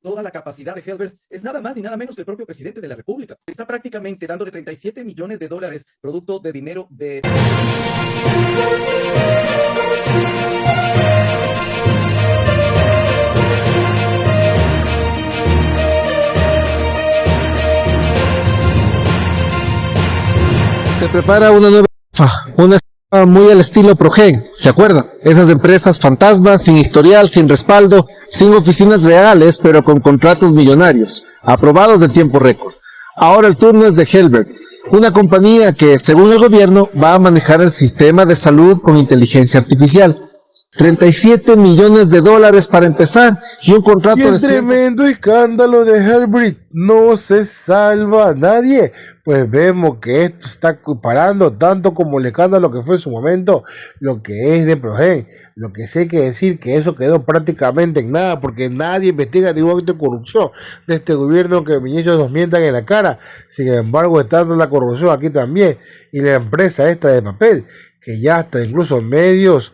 Toda la capacidad de Helbert es nada más ni nada menos que el propio presidente de la República. Está prácticamente dándole 37 millones de dólares producto de dinero de... Se prepara una nueva una muy al estilo Progen, ¿se acuerdan? Esas empresas fantasmas, sin historial, sin respaldo, sin oficinas reales, pero con contratos millonarios, aprobados en tiempo récord. Ahora el turno es de Helbert, una compañía que, según el gobierno, va a manejar el sistema de salud con inteligencia artificial. 37 millones de dólares para empezar y un contrato y el de tremendo escándalo de Helbert no se salva a nadie. Pues vemos que esto está parando tanto como el escándalo que fue en su momento lo que es de Progen. Lo que sé que decir que eso quedó prácticamente en nada porque nadie investiga ningún acto de corrupción de este gobierno, que ministros nos mientan en la cara. Sin embargo, está dando la corrupción aquí también. Y la empresa esta de papel, que ya está incluso medios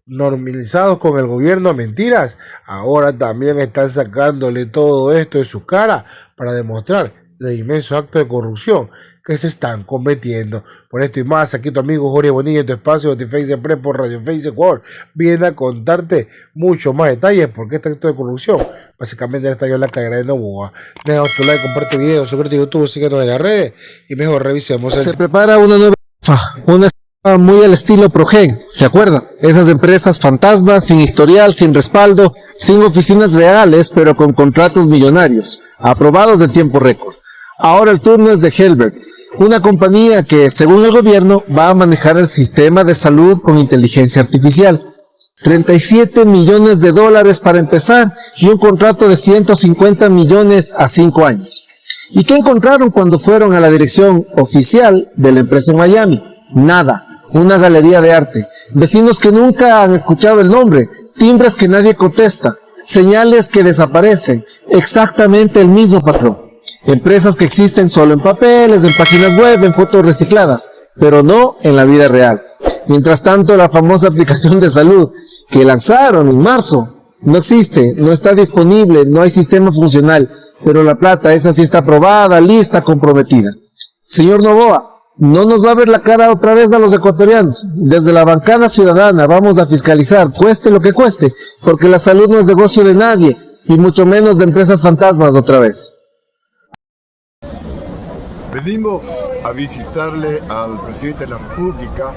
normalizados con el gobierno a mentiras, ahora también están sacándole todo esto de su cara para demostrar el inmenso acto de corrupción que se están cometiendo. Por esto y más, aquí tu amigo Jorge Bonilla en tu espacio de Face Press por Radio Face Ecuador viene a contarte mucho más detalles porque este acto de corrupción básicamente estalló en la cadera de Novoa. Deja tu like, comparte video, suscríbete a YouTube, síguenos en las redes y mejor revisemos Se prepara una nueva una muy al estilo Progen, ¿se acuerdan? Esas empresas fantasmas, sin historial, sin respaldo, sin oficinas reales, pero con contratos millonarios, aprobados en tiempo récord. Ahora el turno es de Helbert, una compañía que, según el gobierno, va a manejar el sistema de salud con inteligencia artificial. 37 millones de dólares para empezar y un contrato de 150 millones a 5 años. ¿Y qué encontraron cuando fueron a la dirección oficial de la empresa en Miami? Nada. Una galería de arte, vecinos que nunca han escuchado el nombre, timbres que nadie contesta, señales que desaparecen, exactamente el mismo patrón. Empresas que existen solo en papeles, en páginas web, en fotos recicladas, pero no en la vida real. Mientras tanto, la famosa aplicación de salud que lanzaron en marzo no existe, no está disponible, no hay sistema funcional, pero la plata, esa sí está aprobada, lista, comprometida. Señor Novoa, no nos va a ver la cara otra vez a los ecuatorianos. Desde la bancada ciudadana vamos a fiscalizar, cueste lo que cueste, porque la salud no es negocio de nadie, y mucho menos de empresas fantasmas otra vez. Venimos a visitarle al presidente de la República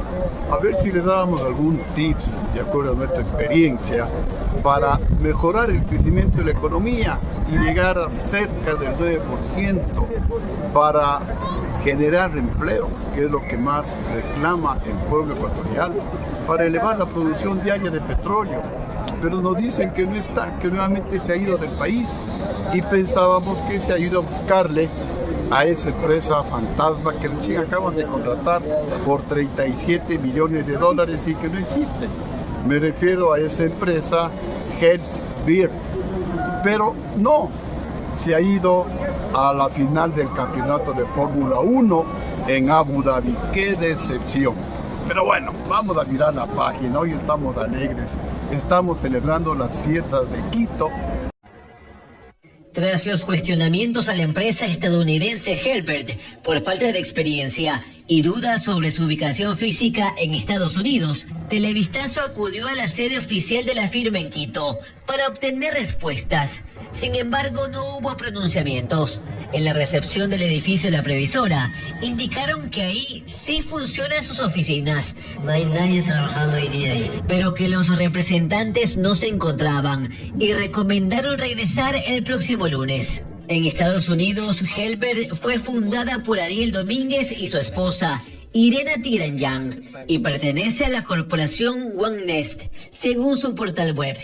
a ver si le dábamos algún tips, de acuerdo a nuestra experiencia, para mejorar el crecimiento de la economía y llegar a cerca del 9%, para generar empleo, que es lo que más reclama el pueblo ecuatoriano, para elevar la producción diaria de petróleo. Pero nos dicen que no está, que nuevamente se ha ido del país y pensábamos que se ha ido a buscarle a esa empresa fantasma que recién acaban de contratar por 37 millones de dólares y que no existe. Me refiero a esa empresa Helbert, pero no, se ha ido a la final del campeonato de Fórmula 1 en Abu Dhabi. ¡Qué decepción! Pero bueno, vamos a mirar la página. Hoy estamos alegres, estamos celebrando las fiestas de Quito. Tras los cuestionamientos a la empresa estadounidense Helbert por falta de experiencia y dudas sobre su ubicación física en Estados Unidos, Televistazo acudió a la sede oficial de la firma en Quito para obtener respuestas. Sin embargo, no hubo pronunciamientos. En la recepción del edificio de la previsora, indicaron que ahí sí funcionan sus oficinas. No hay nadie trabajando hoy día ahí. Pero que los representantes no se encontraban y recomendaron regresar el próximo lunes. En Estados Unidos, Helbert fue fundada por Ariel Domínguez y su esposa, Irena Tiranyang, y pertenece a la corporación OneNest, según su portal web.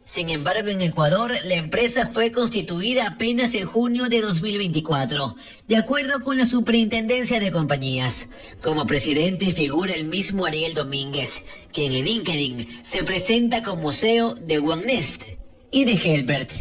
Sin embargo, en Ecuador, la empresa fue constituida apenas en junio de 2024, de acuerdo con la Superintendencia de Compañías. Como presidente figura el mismo Ariel Domínguez, quien en LinkedIn se presenta como CEO de OneNest y de Helbert.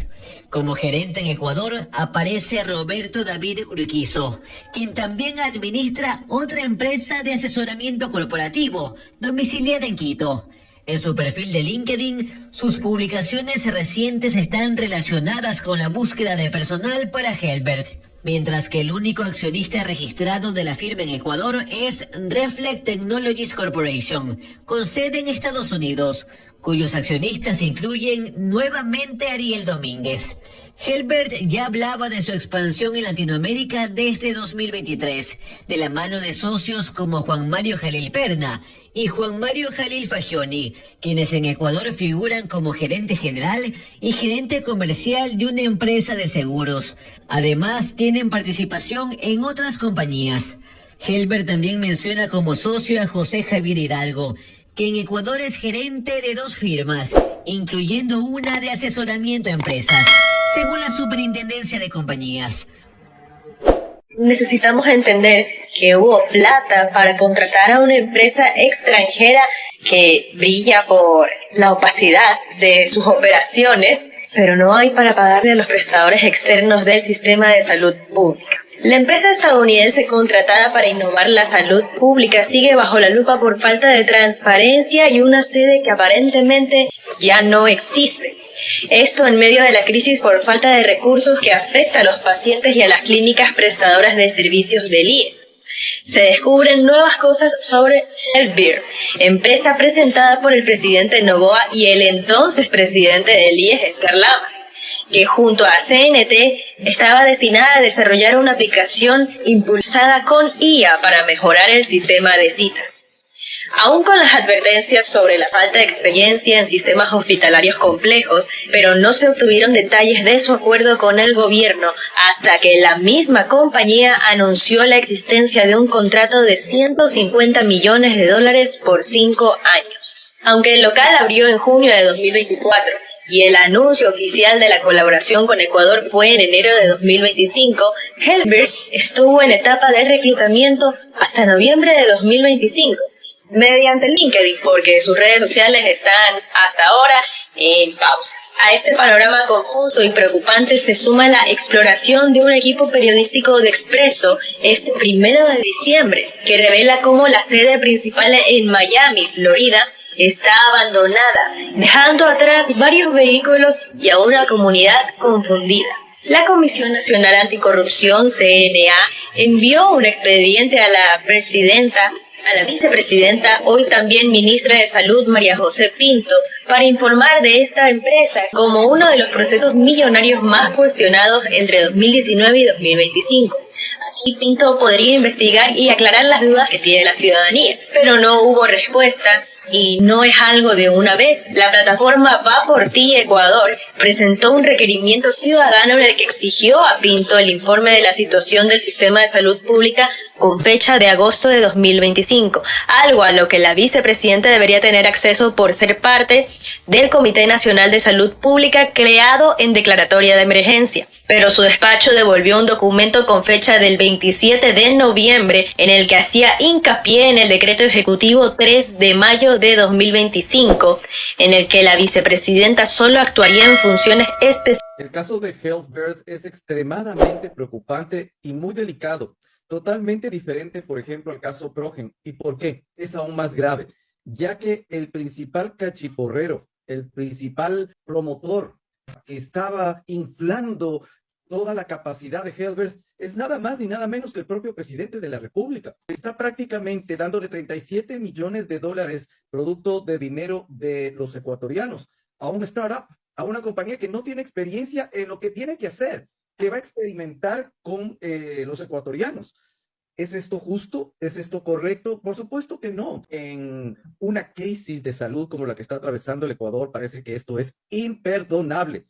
Como gerente en Ecuador aparece Roberto David Urquizo, quien también administra otra empresa de asesoramiento corporativo domiciliada en Quito. En su perfil de LinkedIn, sus publicaciones recientes están relacionadas con la búsqueda de personal para Helbert, mientras que el único accionista registrado de la firma en Ecuador es Reflect Technologies Corporation, con sede en Estados Unidos, cuyos accionistas incluyen nuevamente a Ariel Domínguez. Helbert ya hablaba de su expansión en Latinoamérica desde 2023, de la mano de socios como Juan Mario Jalil Perna y Juan Mario Jalil Fagioni, quienes en Ecuador figuran como gerente general y gerente comercial de una empresa de seguros. Además, tienen participación en otras compañías. Helbert también menciona como socio a José Javier Hidalgo, que en Ecuador es gerente de 2 firmas, incluyendo una de asesoramiento a empresas, según la Superintendencia de Compañías. Necesitamos entender que hubo plata para contratar a una empresa extranjera que brilla por la opacidad de sus operaciones, pero no hay para pagarle a los prestadores externos del sistema de salud pública. La empresa estadounidense contratada para innovar la salud pública sigue bajo la lupa por falta de transparencia y una sede que aparentemente ya no existe. Esto en medio de la crisis por falta de recursos que afecta a los pacientes y a las clínicas prestadoras de servicios del IES. Se descubren nuevas cosas sobre Healthbeer, empresa presentada por el presidente Noboa y el entonces presidente del IES, Esther Lama, que junto a CNT estaba destinada a desarrollar una aplicación impulsada con IA para mejorar el sistema de citas. Aún con las advertencias sobre la falta de experiencia en sistemas hospitalarios complejos, pero no se obtuvieron detalles de su acuerdo con el gobierno hasta que la misma compañía anunció la existencia de un contrato de $150 millones por 5 años. Aunque el local abrió en junio de 2024 y el anuncio oficial de la colaboración con Ecuador fue en enero de 2025, Helbert estuvo en etapa de reclutamiento hasta noviembre de 2025. Mediante LinkedIn, porque sus redes sociales están hasta ahora en pausa. A este panorama confuso y preocupante se suma la exploración de un equipo periodístico de Expreso este 1 de diciembre, que revela cómo la sede principal en Miami, Florida, está abandonada, dejando atrás varios vehículos y a una comunidad confundida. La Comisión Nacional Anticorrupción, CNA, envió un expediente a la vicepresidenta, hoy también ministra de Salud, María José Pinto, para informar de esta empresa como uno de los procesos millonarios más cuestionados entre 2019 y 2025. Aquí Pinto podría investigar y aclarar las dudas que tiene la ciudadanía, pero no hubo respuesta. Y no es algo de una vez. La plataforma Va por Ti Ecuador presentó un requerimiento ciudadano en el que exigió a Pinto el informe de la situación del sistema de salud pública con fecha de agosto de 2025, algo a lo que la vicepresidenta debería tener acceso por ser parte del Comité Nacional de Salud Pública creado en declaratoria de emergencia. Pero su despacho devolvió un documento con fecha del 27 de noviembre en el que hacía hincapié en el decreto ejecutivo 3 de mayo de 2025, en el que la vicepresidenta solo actuaría en funciones específicas. El caso de Helbert es extremadamente preocupante y muy delicado, totalmente diferente, por ejemplo, al caso Progen. ¿Y por qué? Es aún más grave, ya que el principal cachiporrero, el principal promotor que estaba inflando toda la capacidad de Helbert es nada más ni nada menos que el propio presidente de la República. Está prácticamente dándole $37 millones producto de dinero de los ecuatorianos a un startup, a una compañía que no tiene experiencia en lo que tiene que hacer, que va a experimentar con los ecuatorianos. ¿Es esto justo? ¿Es esto correcto? Por supuesto que no. En una crisis de salud como la que está atravesando el Ecuador, parece que esto es imperdonable.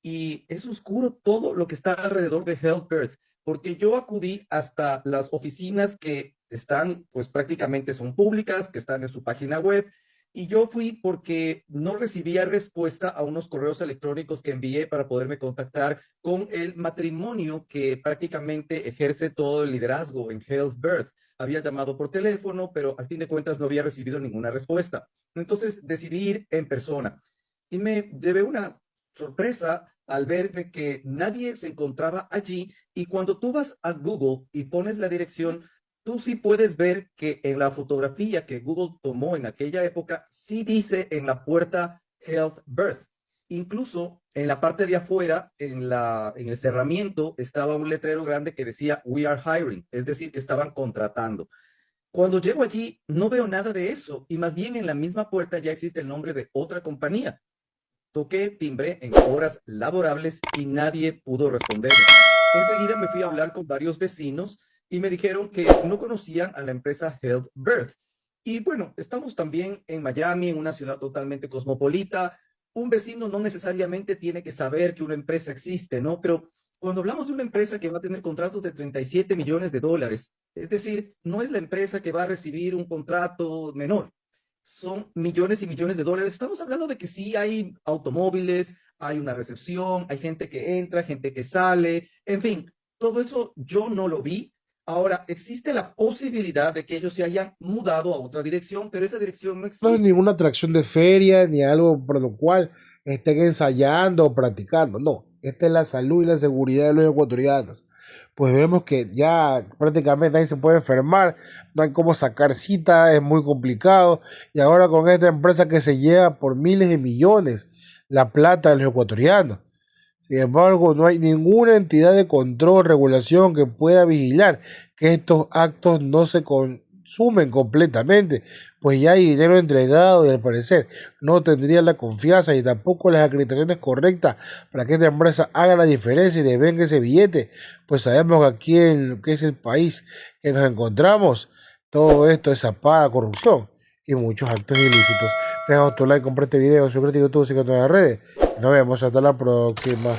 Y es oscuro todo lo que está alrededor de Helbert, porque yo acudí hasta las oficinas que están, pues prácticamente son públicas, que están en su página web, y yo fui porque no recibía respuesta a unos correos electrónicos que envié para poderme contactar con el matrimonio que prácticamente ejerce todo el liderazgo en Helbert. Había llamado por teléfono, pero al fin de cuentas no había recibido ninguna respuesta. Entonces decidí ir en persona y me llevé una sorpresa al ver de que nadie se encontraba allí, y cuando tú vas a Google y pones la dirección, tú sí puedes ver que en la fotografía que Google tomó en aquella época, sí dice en la puerta Health Birth. Incluso en la parte de afuera, en el cerramiento, estaba un letrero grande que decía We are hiring, es decir, que estaban contratando. Cuando llego allí, no veo nada de eso, y más bien en la misma puerta ya existe el nombre de otra compañía. Toqué timbre en horas laborables y nadie pudo responderme. Enseguida me fui a hablar con varios vecinos y me dijeron que no conocían a la empresa Health Birth. Y bueno, estamos también en Miami, en una ciudad totalmente cosmopolita. Un vecino no necesariamente tiene que saber que una empresa existe, ¿no? Pero cuando hablamos de una empresa que va a tener contratos de 37 millones de dólares, es decir, no es la empresa que va a recibir un contrato menor, son millones y millones de dólares. Estamos hablando de que sí hay automóviles, hay una recepción, hay gente que entra, gente que sale, en fin, todo eso yo no lo vi. Ahora, existe la posibilidad de que ellos se hayan mudado a otra dirección, pero esa dirección no No es existe. ninguna atracción de feria ni algo por lo cual estén ensayando o practicando. No, esta es la salud y la seguridad de los ecuatorianos. Pues vemos que ya prácticamente nadie se puede enfermar, no hay cómo sacar cita, es muy complicado. Y ahora con esta empresa que se lleva por miles de millones la plata de los ecuatorianos. Sin embargo, no hay ninguna entidad de control, regulación que pueda vigilar que estos actos no se consumen completamente, pues ya hay dinero entregado y al parecer no tendría la confianza y tampoco las acreditaciones correctas para que esta empresa haga la diferencia y devenga ese billete. Pues sabemos que aquí en lo que es el país que nos encontramos, todo esto es zapada corrupción y muchos actos ilícitos. Deja tu like, compra este video, suscríbete a YouTube, síguete en las redes. Nos vemos hasta la próxima.